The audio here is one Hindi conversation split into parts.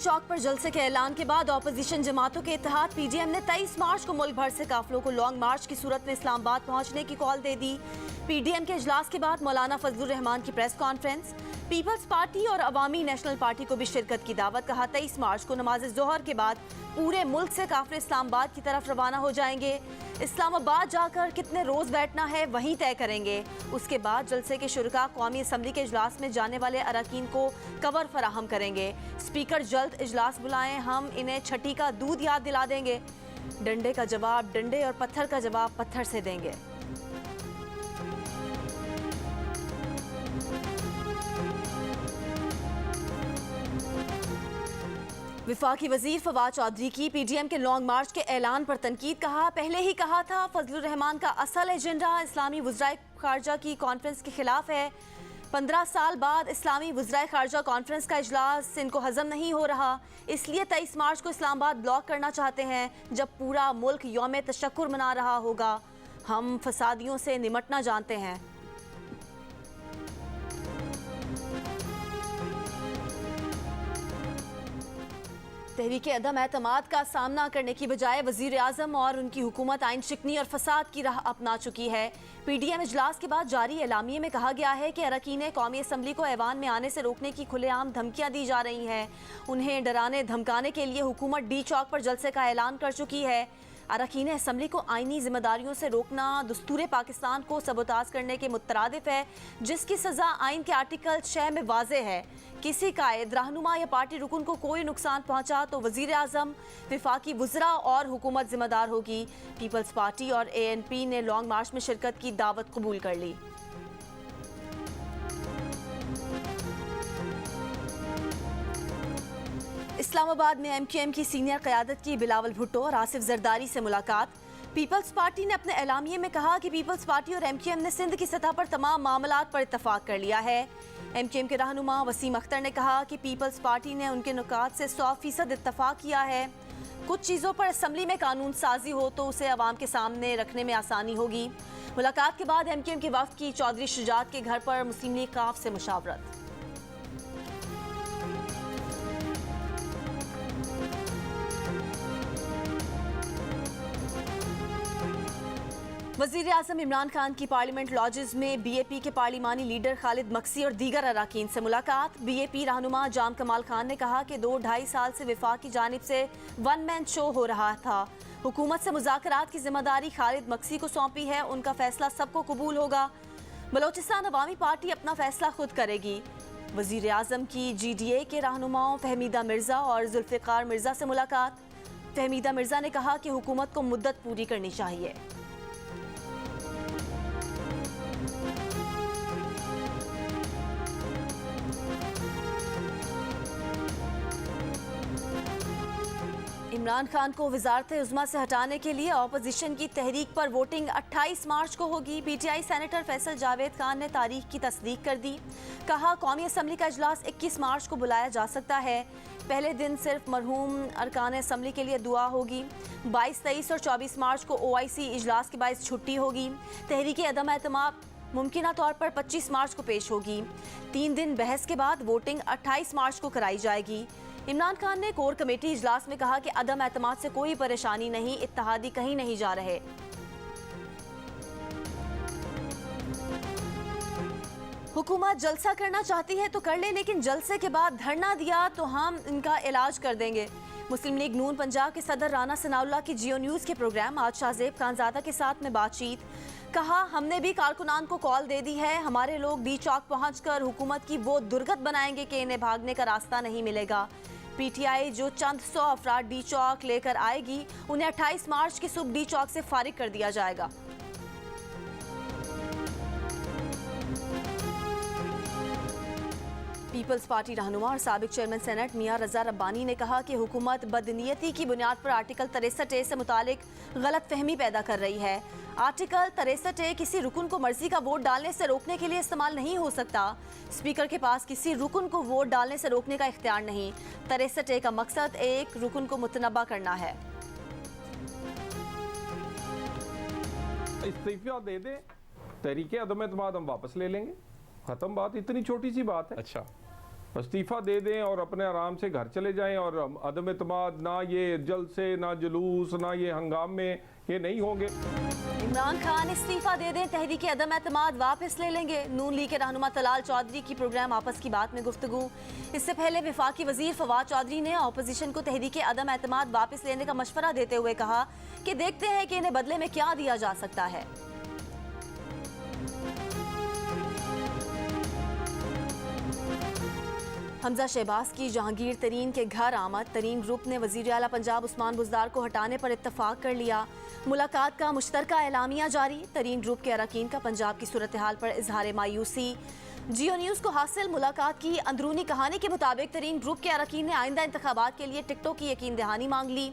चौक पर जलसे के ऐलान के बाद ऑपोजिशन जमातों के इत्तेहाद पीडीएम ने 23 मार्च को मुल्क भर से काफिलों को लॉन्ग मार्च की सूरत में इस्लामाबाद पहुंचने की कॉल दे दी। पीडीएम के इजलास के बाद मौलाना फजलुर रहमान की प्रेस कॉन्फ्रेंस, पीपल्स पार्टी और अवामी नेशनल पार्टी को भी शिरकत की दावत। कहा 23 मार्च को नमाज जोहर के बाद पूरे मुल्क से काफिले इस्लामाबाद की तरफ रवाना हो जाएंगे। इस्लामाबाद जाकर कितने रोज बैठना है वहीं तय करेंगे। उसके बाद जलसे के शुरका कौमी असम्बली के इजलास में जाने वाले अरकान को कवर फराहम करेंगे। स्पीकर जल्द इजलास बुलाएं, हम इन्हें छठी का दूध याद दिला देंगे। डंडे का जवाब डंडे और पत्थर का जवाब पत्थर से देंगे। विफाकी वजीर फवाद चौधरी की पीडीएम के लॉन्ग मार्च के ऐलान पर तनकीद। कहा पहले ही कहा था फजलुर रहमान का असल एजेंडा इस्लामी वज़राए खारजा की कॉन्फ्रेंस के खिलाफ है। 15 साल बाद इस्लामी वज़राए खारजा कॉन्फ्रेंस का इजलास इनको हजम नहीं हो रहा, इसलिए 23 मार्च को इस्लामाबाद ब्लॉक करना चाहते हैं जब पूरा मुल्क यौम तशक्कुर मना रहा होगा। हम फसादियों से निमटना जानते हैं। तहरीके अदम एतमाद का सामना करने की बजाय वजीर आजम और उनकी हुकूमत आइन शिकनी और फसाद की राह अपना चुकी है। पीडीएम इजलास के बाद जारी एलामिये में कहा गया है कि अरकान कौमी असम्बली को ऐवान में आने से रोकने की खुलेआम धमकियां दी जा रही हैं। उन्हें डराने धमकाने के लिए हुकूमत डी चौक पर जलसे का ऐलान कर चुकी है। अरकान असम्बली को आइनी जिम्मेदारियों से रोकना दस्तूर पाकिस्तान को सबोताज करने के मुतरादिफ है, जिसकी सजा आइन के आर्टिकल 6 में वाज़ेह है। किसी कायद, रहनुमा या पार्टी रुकन को कोई नुकसान पहुंचा तो वजीर आजम, विफाकी वज़रा और हुकूमत जिम्मेदार होगी। पीपल्स पार्टी और ANP ने लॉन्ग मार्च में शिरकत की दावत कबूल कर ली। इस्लामाबाद में MQM की सीनियर क़यादत की बिलावल भुट्टो और आसिफ जरदारी से मुलाकात। पीपल्स पार्टी ने अपने एलामिये में कहा कि पीपल्स पार्टी और MQM ने सिंध की सतह पर तमाम मामलात पर इत्तफाक कर लिया है। MQM के रहनुमा वसीम अख्तर ने कहा कि पीपल्स पार्टी ने उनके नुकात से 100% इत्तफाक किया है। कुछ चीज़ों पर असम्बली में कानून साजी हो तो उसे अवाम के सामने रखने में आसानी होगी। मुलाकात के बाद MQM के वफ्द की चौधरी शुजात के घर पर मुस्लिम लीग काफ से मुशावरत। वज़ीर आज़म इमरान खान की पार्लियामेंट लॉजेस में BAP के पार्लिमानी लीडर खालिद मक्सी और दीगर अरकान से मुलाकात। BAP रहनुमा जाम कमाल खान ने कहा कि 2-2.5 साल से विफाक की जानिब से वन मैन शो हो रहा था। हुकूमत से मुज़ाकरात की जिम्मेदारी खालिद मक्सी को सौंपी है, उनका फैसला सबको कबूल होगा। बलोचिस्तान अवामी पार्टी अपना फैसला खुद करेगी। वज़ीर आज़म की GDA के रहनुमाओं फहमीदा मिर्ज़ा और जुल्फ़िकार मिर्ज़ा से मुलाकात। फहमीदा मिर्ज़ा ने कहा कि हुकूमत को मुद्दत पूरी करनी चाहिए। इमरान खान को वज़ारत-ए-उज़्मा से हटाने के लिए ऑपोजिशन की तहरीक पर वोटिंग 28 मार्च को होगी। PTI सेनेटर फैसल जावेद खान ने तारीख की तस्दीक कर दी। कहा कौमी असम्बली का इजलास 21 मार्च को बुलाया जा सकता है। पहले दिन सिर्फ मरहूम अरकान असम्बली के लिए दुआ होगी। 22, 23 और 24 मार्च को OIC इजलास के बाइस छुट्टी होगी। तहरीके अदम एतमाद मुमकिना तौर पर 25 मार्च को पेश होगी। 3 दिन बहस के बाद वोटिंग 28 मार्च को कराई जाएगी। इमरान खान ने कोर कमेटी इजलास में कहा कि अदम एतमाद से कोई परेशानी नहीं, इत्तेहादी कहीं नहीं जा रहे। हुकूमत जलसा करना चाहती है तो कर ले, लेकिन जलसे के बाद धरना दिया तो हम इनका इलाज कर देंगे। मुस्लिम लीग नून पंजाब के सदर राना सनाउल्लाह की जियो न्यूज़ के प्रोग्राम आज शाहजेब खानजादा के साथ में बातचीत। कहा हमने भी कारकुनान को कॉल दे दी है, हमारे लोग डी चौक पहुंचकर हुकूमत की वो दुर्गत बनाएंगे कि इन्हें भागने का रास्ता नहीं मिलेगा। PTI जो चंद 100 अफराद डी चौक लेकर आएगी, उन्हें 28 मार्च की सुबह डी चौक से फारिग कर दिया जाएगा। पीपल्स पार्टी रहनुमा और साबिक चेयरमैन सेनेट मियां रजा रब्बानी ने कहा कि हुकूमत बदनीयती की बुनियाद पर आर्टिकल 63A से मुतालिक गलत फहमी पैदा कर रही है। आर्टिकल 63A किसी रुकन को मर्जी का वोट डालने से रोकने के लिए इस्तेमाल नहीं हो सकता। स्पीकर के पास किसी रुकन को वोट डालने से रोकने का इख्तियार नहीं। 63A का मकसद एक रुकन को मुतनब्बा करना है। इस्तीफा दे दे, तहरीके अदम एतमाद हम वापस ले लेंगे, खत्म बात, इतनी छोटी सी बात है। अच्छा, इस्तीफ़ा दे दें और अपने आराम से घर चले जाएं। और अदम एतमाद ना ये जलसे, ना जुलूस, ना ये हंगामे, ये नहीं होंगे। इमरान खान इस्तीफा दे दें, तहरीक अदम एतमाद वापस ले लेंगे। नून लीग के रहनुमा तलाल चौधरी की प्रोग्राम आपस की बात में गुफ्तगू। इससे पहले वफाकी वजीर फवाद चौधरी ने अपोजिशन को तहरीक अदम एतमाद वापस लेने का मशवरा देते हुए कहा कि देखते हैं कि इन्हें बदले में क्या दिया जा सकता है। हमजा शहबाज की जहांगीर तरीन के घर आमद। तरीन ग्रुप ने वजीर आला पंजाब उस्मान बुज़दार को हटाने पर इत्तफाक कर लिया। मुलाकात का मुश्तरका एलामिया जारी। तरीन ग्रुप के अरकान का पंजाब की सूरत हाल पर इजहार मायूसी। जियो न्यूज़ को हासिल मुलाकात की अंदरूनी कहानी के मुताबिक तरीन ग्रुप के अरकान ने आइंदा इंतखाबात के लिए टिकटों की यकीन दहानी मांग ली।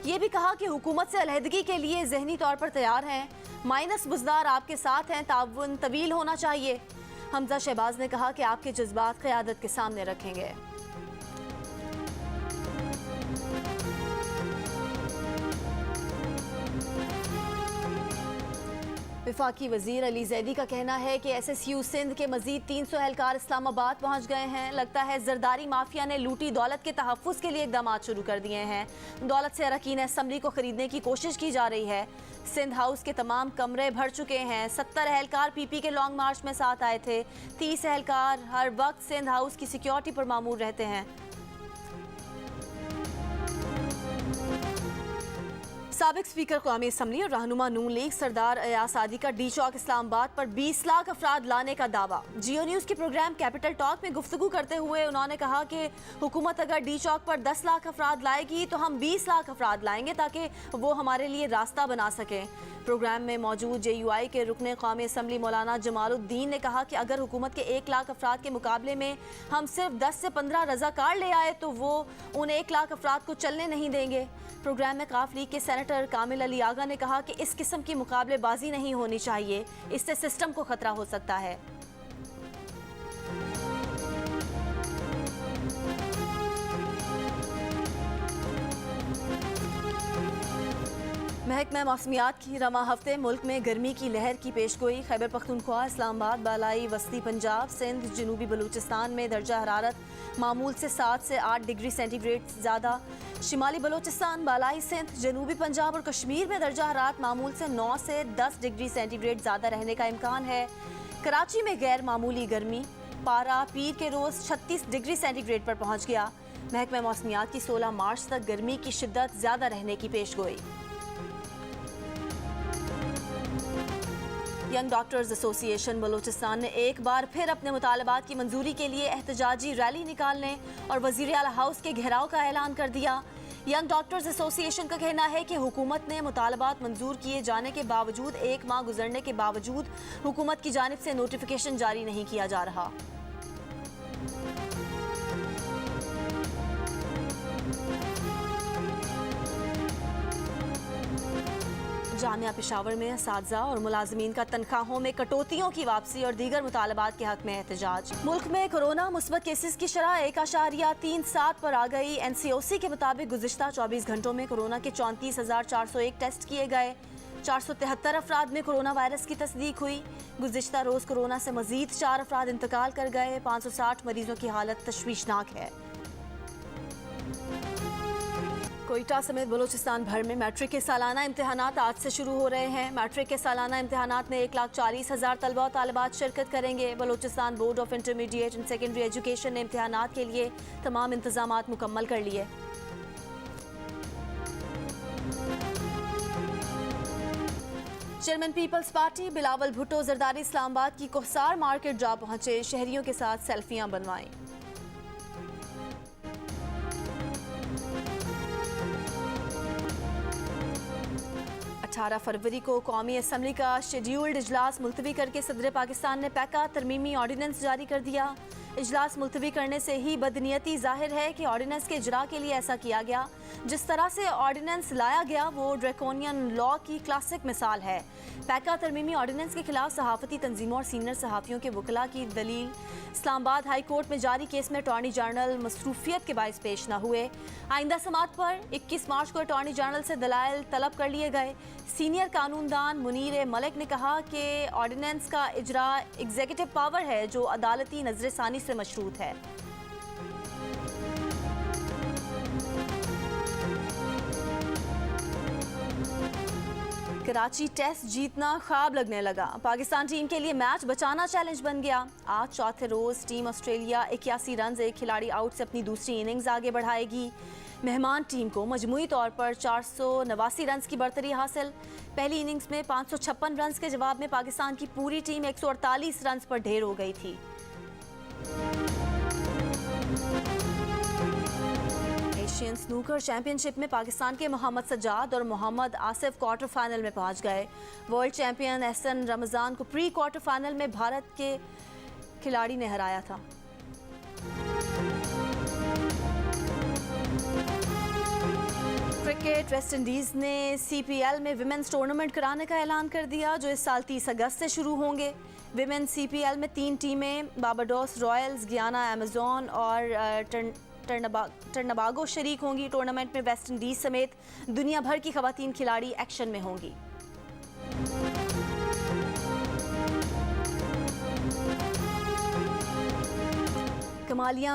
ये भी कहा कि हुकूमत से अलहदगी के लिए जहनी तौर पर तैयार हैं। माइनस बुज़दार आपके साथ हैं, ताउन तवील होना चाहिए। हमजा शहबाज ने कहा कि आपके जज्बात क़यादत के सामने रखेंगे। वफाकी वजीर अली जैदी का कहना है कि SSU सिंध के मजीद 300 एहलकार इस्लामाबाद पहुंच गए हैं। लगता है जरदारी माफिया ने लूटी दौलत के तहफ़्फ़ुज़ के लिए इक़दाम शुरू कर दिए हैं। दौलत से अरकान असम्बली को खरीदने की कोशिश की जा रही है। सिंध हाउस के तमाम कमरे भर चुके हैं। 70 एहलकार PP के लॉन्ग मार्च में साथ आए थे। 30 एहलकार हर वक्त सिंध हाउस की सिक्योरिटी पर मामूर रहते हैं। साबिक स्पीकर कौमी असम्बली और रहनुमा नून लीग सरदार अयास आदी का डी चौक इस्लामाबाद पर 20 लाख अफराद लाने का दावा। जियो न्यूज़ के प्रोग्राम कैपिटल टॉक में गुफ्तगू करते हुए उन्होंने कहा कि हुकूमत अगर डी चौक पर 10 लाख अफराद लाएगी तो हम 20 लाख अफराद लाएंगे ताकि वो हमारे लिए रास्ता बना सकें। प्रोग्राम में मौजूद JUI के रुकने कौमी असम्बली मौलाना जमालुद्दीन ने कहा कि अगर हुकूमत के 1 लाख अफराद के मुकाबले में हम सिर्फ 10 से 15 रज़ाकार ले आए तो वो उन 1 लाख अफराद को चलने नहीं देंगे। प्रोग्राम में काफ लीग के सेनेटर कामिल अली आगा ने कहा कि इस किस्म की मुकाबलेबाजी नहीं होनी चाहिए, इससे सिस्टम को खतरा हो सकता है। महकमा मौसमियात की रमा हफ्ते मुल्क में गर्मी की लहर की पेशगोई। खैबर पख्तूनख्वा, इस्लामाबाद, बालाई वस्ती पंजाब, सिंध, जनूबी बलूचिस्तान में दर्जा हरारत मामूल से 7 से 8 डिग्री सेंटीग्रेड ज़्यादा। शिमाली बलूचिस्तान, बालाई सिंध, जनूबी पंजाब और कश्मीर में दर्जा हरारत मामूल से 9 से 10 डिग्री सेंटीग्रेड ज़्यादा रहने का इम्कान है। कराची में गैर मामूली गर्मी, पारा पीर के रोज़ 36 डिग्री सेंटीग्रेड पर पहुँच गया। महकमा मौसमियात की 16 मार्च तक गर्मी की शिद्दत ज़्यादा रहने की पेशगोई। यंग डॉक्टर्स एसोसिएशन बलूचिस्तान ने एक बार फिर अपने मुतालबात की मंजूरी के लिए एहतजाजी रैली निकालने और वज़ीर आला हाउस के घेराव का ऐलान कर दिया। यंग डॉक्टर्स एसोसिएशन का कहना है कि हुकूमत ने मुतालबात मंजूर किए जाने के बावजूद 1 माह गुजरने के बावजूद हुकूमत की जानिब से नोटिफिकेशन जारी नहीं किया जा रहा। जामिया पेशावर में असातिज़ा और मुलाजमीन का तनख्वाहों में कटौतियों की वापसी और दीगर मुतालबात के हक में एहतजाज। मुल्क में कोरोना मुस्बत केसेस की शरह 1.37 पर आ गई। NCOC के मुताबिक गुज़िश्ता 24 घंटों में कोरोना के 34,401 टेस्ट किए गए। 473 अफराद में कोरोना वायरस की तस्दीक हुई। गुज़िश्ता रोज़ कोरोना से मजीद 4 अफराद इंतकाल कर गए। 560 मरीजों की हालत तशवीशनाक है। कोयटा समेत बलूचिस्तान भर में मैट्रिक के सालाना इम्तिहानात आज से शुरू हो रहे हैं। मैट्रिक के सालाना इम्तिहानात में 1,40,000 तलबा और तालिबात शिरकत करेंगे। Balochistan board of intermediate and secondary education ने इम्तिहानात के लिए तमाम इंतजामात मुकम्मल कर लिए। चेयरमैन पीपल्स पार्टी बिलावल भुट्टो जरदारी इस्लामाबाद की कोहसार मार्केट जा पहुंचे। शहरियों के साथ सेल्फियां बनवाईं। 18 फरवरी को कौमी असम्बली का शेड्यूल्ड इजलास मुलतवी करके सदर पाकिस्तान ने पैका तरमीमी ऑर्डिनेंस जारी कर दिया। इजलास मुलतवी करने से ही बदनीयती जाहिर है कि ऑर्डिनेंस के इजरा के लिए ऐसा किया गया। जिस तरह से ऑर्डिनेंस लाया गया वो ड्रैकोनियन लॉ की क्लासिक मिसाल है। पैका तरमीमी ऑर्डिनेंस के खिलाफ सहाफ़ती तंजीमों और सीनियर सहाफ़ियों के वकला की दलील। इस्लामाबाद हाई कोर्ट में जारी केस में अटॉर्नी जनरल मसरूफियत के बाइस पेश न हुए। आइंदा समात पर 21 मार्च को अटॉर्नी जनरल से दलाइल तलब कर लिए गए। सीनियर कानूनदान मुनीर मलिक ने कहा कि ऑर्डिनेंस का इजरा एग्जीक्यूटिव पावर है जो अदालती नजरसानी से मशरूत है। कराची टेस्ट जीतना ख्वाब लगने लगा। पाकिस्तान टीम के लिए मैच बचाना चैलेंज बन गया। आज चौथे रोज टीम ऑस्ट्रेलिया 81 रन एक खिलाड़ी आउट से अपनी दूसरी इनिंग्स आगे बढ़ाएगी। मेहमान टीम को मजमूई तौर पर 489 रन की बढ़तरी हासिल। पहली इनिंग्स में 556 रन के जवाब में पाकिस्तान की पूरी टीम 148 रन पर ढेर हो गई थी। एशियन स्नूकर चैंपियनशिप में पाकिस्तान के मोहम्मद सज्जाद और मोहम्मद आसिफ क्वार्टर फाइनल में पहुंच गए। वर्ल्ड चैंपियन एहसन रमजान को प्री क्वार्टर फाइनल में भारत के खिलाड़ी ने हराया था। क्रिकेट, वेस्ट इंडीज ने सीपीएल में विमेंस टूर्नामेंट कराने का ऐलान कर दिया, जो इस साल 30 अगस्त से शुरू होंगे। विमेन सीपीएल में 3 टीमें बारबाडोस रॉयल्स, गियाना एमेजॉन और टर्नबागो शरीक होंगी। टूर्नामेंट में वेस्ट इंडीज समेत दुनिया भर की खवातीन खिलाड़ी एक्शन में होंगी। कमालिया